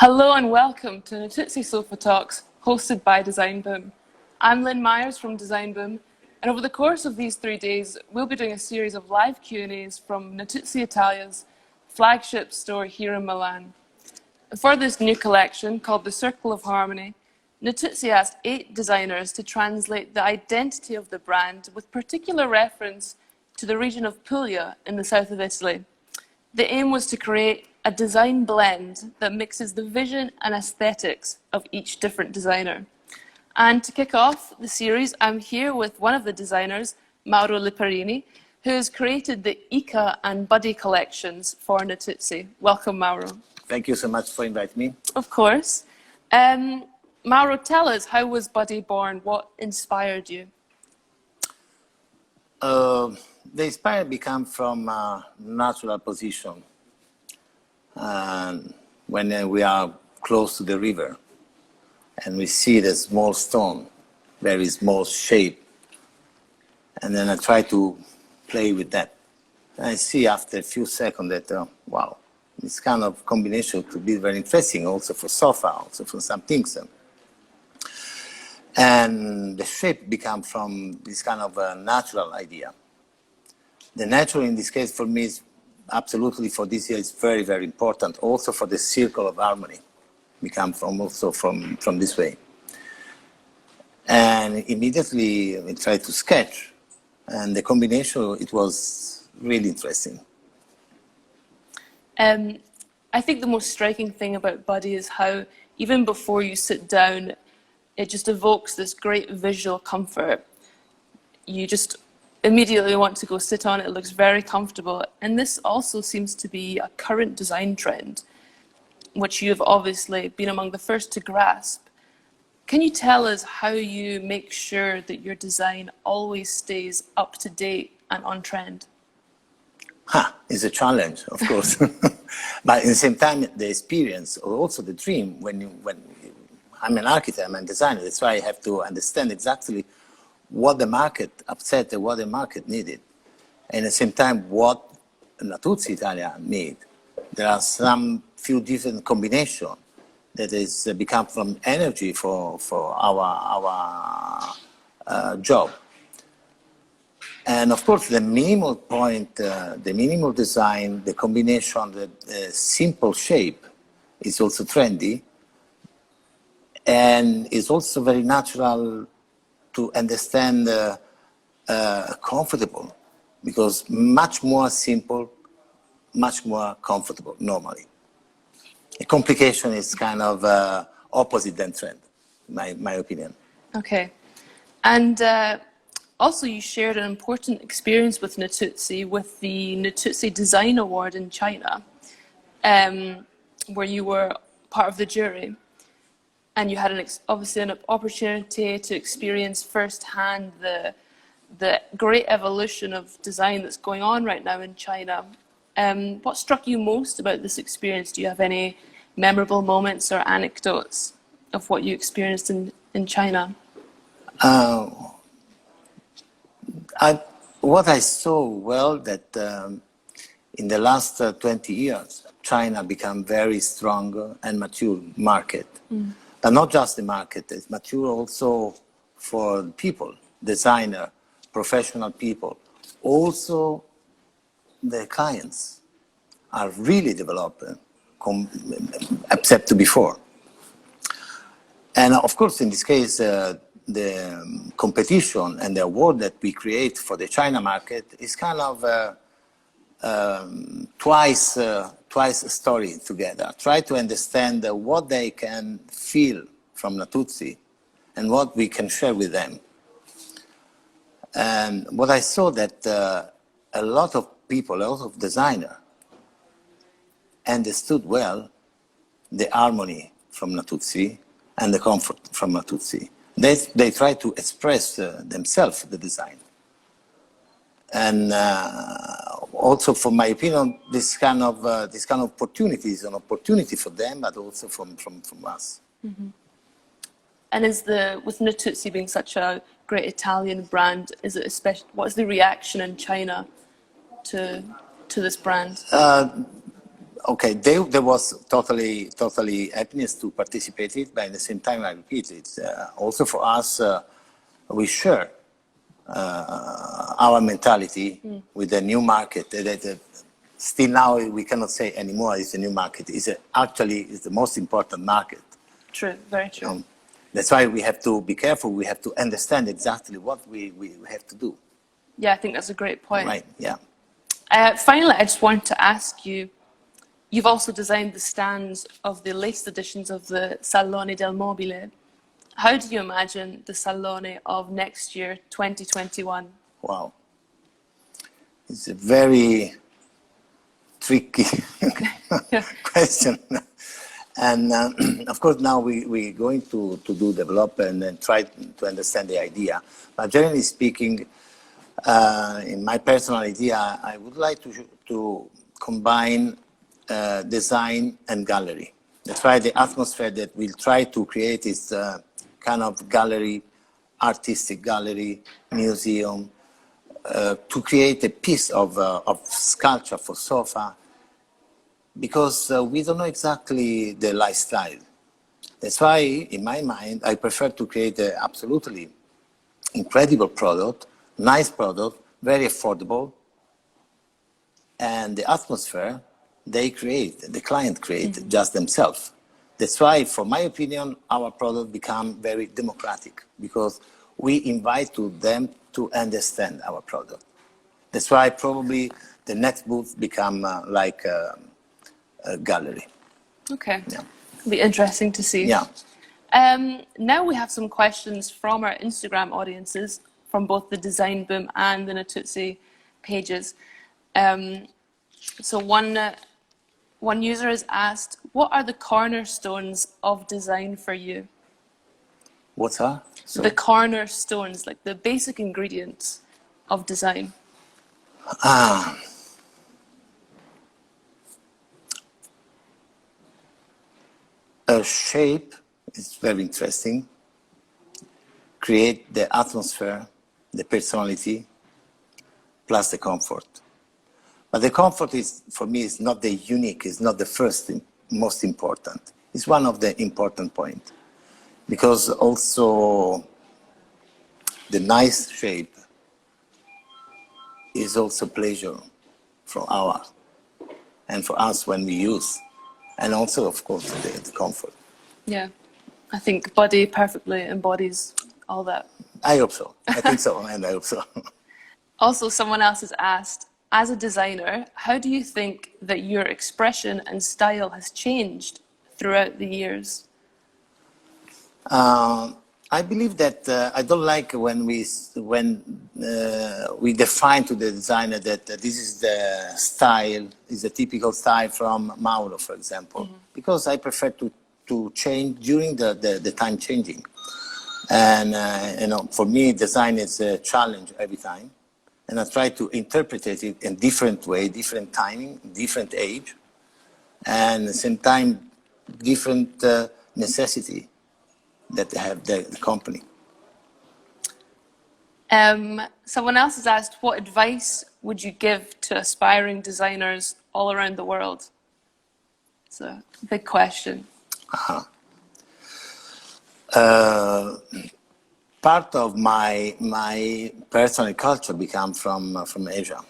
Hello and welcome to Natuzzi Sofa Talks, hosted by Design Boom. I'm Lynn Myers from Design Boom, and over the course of these 3 days, we'll be doing a series of live Q&As from Natuzzi Italia's flagship store here in Milan. For this new collection, called the Circle of Harmony, Natuzzi asked 8 designers to translate the identity of the brand with particular reference to the region of Puglia in the south of Italy. The aim was to create a design blend that mixes the vision and aesthetics of each different designer. And to kick off the series, I'm here with one of the designers, Mauro Lipparini, who has created the Ica and Buddy collections for Natuzzi. Welcome, Mauro. Thank you so much for inviting me. Of course. Mauro, tell us, how was Buddy born? What inspired you? The inspired become from a natural position. And when we are close to the river and we see the small stone, very small shape, and then I try to play with that. And I see after a few seconds that, wow, this kind of combination could be very interesting also for sofa, also for some things. And the shape become from this kind of a natural idea. The natural in this case for me is absolutely for this year is very, very important. Also for the circle of harmony, become from this way. And immediately we tried to sketch, and the combination, it was really interesting. I think the most striking thing about Buddy is how even before you sit down, it just evokes this great visual comfort. You just immediately want to go sit on it. It looks very comfortable. And this also seems to be a current design trend, which you've obviously been among the first to grasp. Can you tell us how you make sure that your design always stays up to date and on trend? It's a challenge, of course. But at the same time, the experience, or also the dream, when I'm an architect, I'm a designer, that's why I have to understand exactly what the market upset and what the market needed. And at the same time, what Natuzzi Italia need. There are some few different combinations that is become from energy for our job. And of course, the minimal point, the minimal design, the combination, the simple shape is also trendy. And it's also very natural to understand comfortable, because much more simple, much more comfortable normally. A complication is kind of opposite than trend, my opinion. Okay. And also you shared an important experience with Natuzzi with the Natuzzi Design Award in China, where you were part of the jury. And you had obviously an opportunity to experience firsthand the great evolution of design that's going on right now in China. What struck you most about this experience? Do you have any memorable moments or anecdotes of what you experienced in China? What I saw, well, that in the last 20 years, China become very strong and mature market. But not just the market, it's mature also for people, designer, professional people. Also, the clients are really developing, except to before. And of course, in this case, the competition and the award that we create for the China market is kind of twice a story together. Try to understand what they can feel from Natuzzi and what we can share with them. And what I saw that a lot of people, a lot of designers understood well the harmony from Natuzzi and the comfort from Natuzzi. They try to express themselves, the design. And also, from my opinion, this kind of opportunity is an opportunity for them, but also from us. Mm-hmm. And with Natuzzi being such a great Italian brand, what is the reaction in China to this brand? okay, there was totally happiness to participate it, but at the same time, I repeat it. Also for us, we share our mentality with the new market. That still now we cannot say anymore it's a new market. It's actually the most important market. True, very true. That's why we have to be careful. We have to understand exactly what we have to do. Yeah, I think that's a great point. Right, yeah. Finally, I just want to ask you, you've also designed the stands of the latest editions of the Salone del Mobile. How do you imagine the Salone of next year, 2021? Wow. It's a very tricky question. And of course, now we're going to do develop and try to understand the idea. But generally speaking, in my personal idea, I would like to combine design and gallery. That's why the atmosphere that we'll try to create is kind of gallery, artistic gallery, museum, to create a piece of sculpture for sofa, because we don't know exactly the lifestyle. That's why, in my mind, I prefer to create an absolutely incredible product, nice product, very affordable, and the atmosphere they create, the client create just themselves. That's why, for my opinion, our product become very democratic, because we invite to them to understand our product. That's why probably the next booth become like a gallery. Okay, Yeah. It'll be interesting to see. Yeah. Now we have some questions from our Instagram audiences, from both the Design Boom and the Natuzzi pages. So one user has asked, what are the cornerstones of design for you? What's that? The cornerstones, like the basic ingredients of design. A shape is very interesting. Create the atmosphere, the personality, plus the comfort. But the comfort is, for me, is not the unique, is not the first most important. It's one of the important points. Because also the nice shape is also pleasure for our and for us when we use. And also, of course, the comfort. Yeah, I think body perfectly embodies all that. I hope so. I think so, and I hope so. Also, someone else has asked, as a designer, how do you think that your expression and style has changed throughout the years? I believe that I don't like when we define to the designer that this is the style, is a typical style from Mauro, for example, because I prefer to change during the time changing. And you know, for me, design is a challenge every time, and I try to interpret it in different way, different timing, different age, and at the same time, different necessity that they have the company. Someone else has asked, what advice would you give to aspiring designers all around the world? It's a big question. Part of my personal culture became from Asia.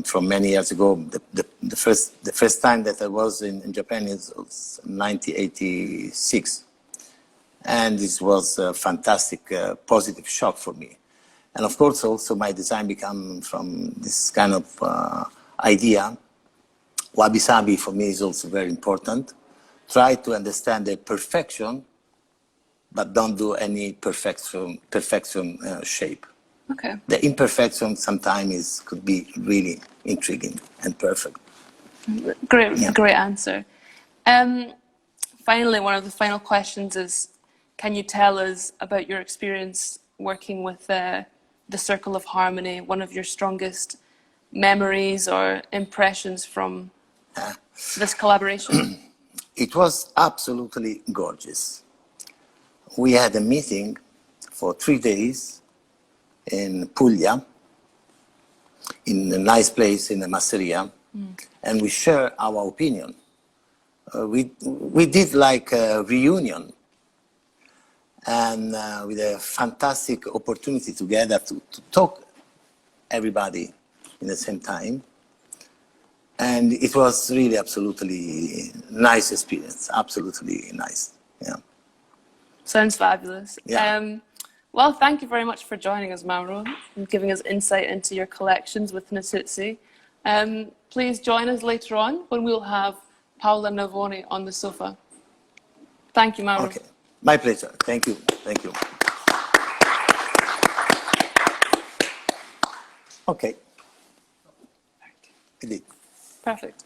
From many years ago, the first time that I was in Japan was 1986. And this was a fantastic, positive shock for me. And of course, also my design became from this kind of idea. Wabi-sabi for me is also very important. Try to understand the perfection, but don't do any perfection shape. Okay. The imperfection sometimes could be really intriguing and perfect. Great, Yeah. Great answer. Finally, one of the final questions is, can you tell us about your experience working with the Circle of Harmony, one of your strongest memories or impressions from this collaboration? It was absolutely gorgeous. We had a meeting for 3 days in Puglia, in a nice place in the Masseria, and we share our opinion. We did like a reunion, and with a fantastic opportunity together to talk everybody in the same time. And it was really absolutely nice experience, absolutely nice, yeah. Sounds fabulous. Yeah. Well, thank you very much for joining us, Mauro, and giving us insight into your collections with Natuzzi. Please join us later on when we'll have Paola Navoni on the sofa. Thank you, Mauro. Okay, my pleasure. Thank you. Thank you. Okay. I did. Perfect.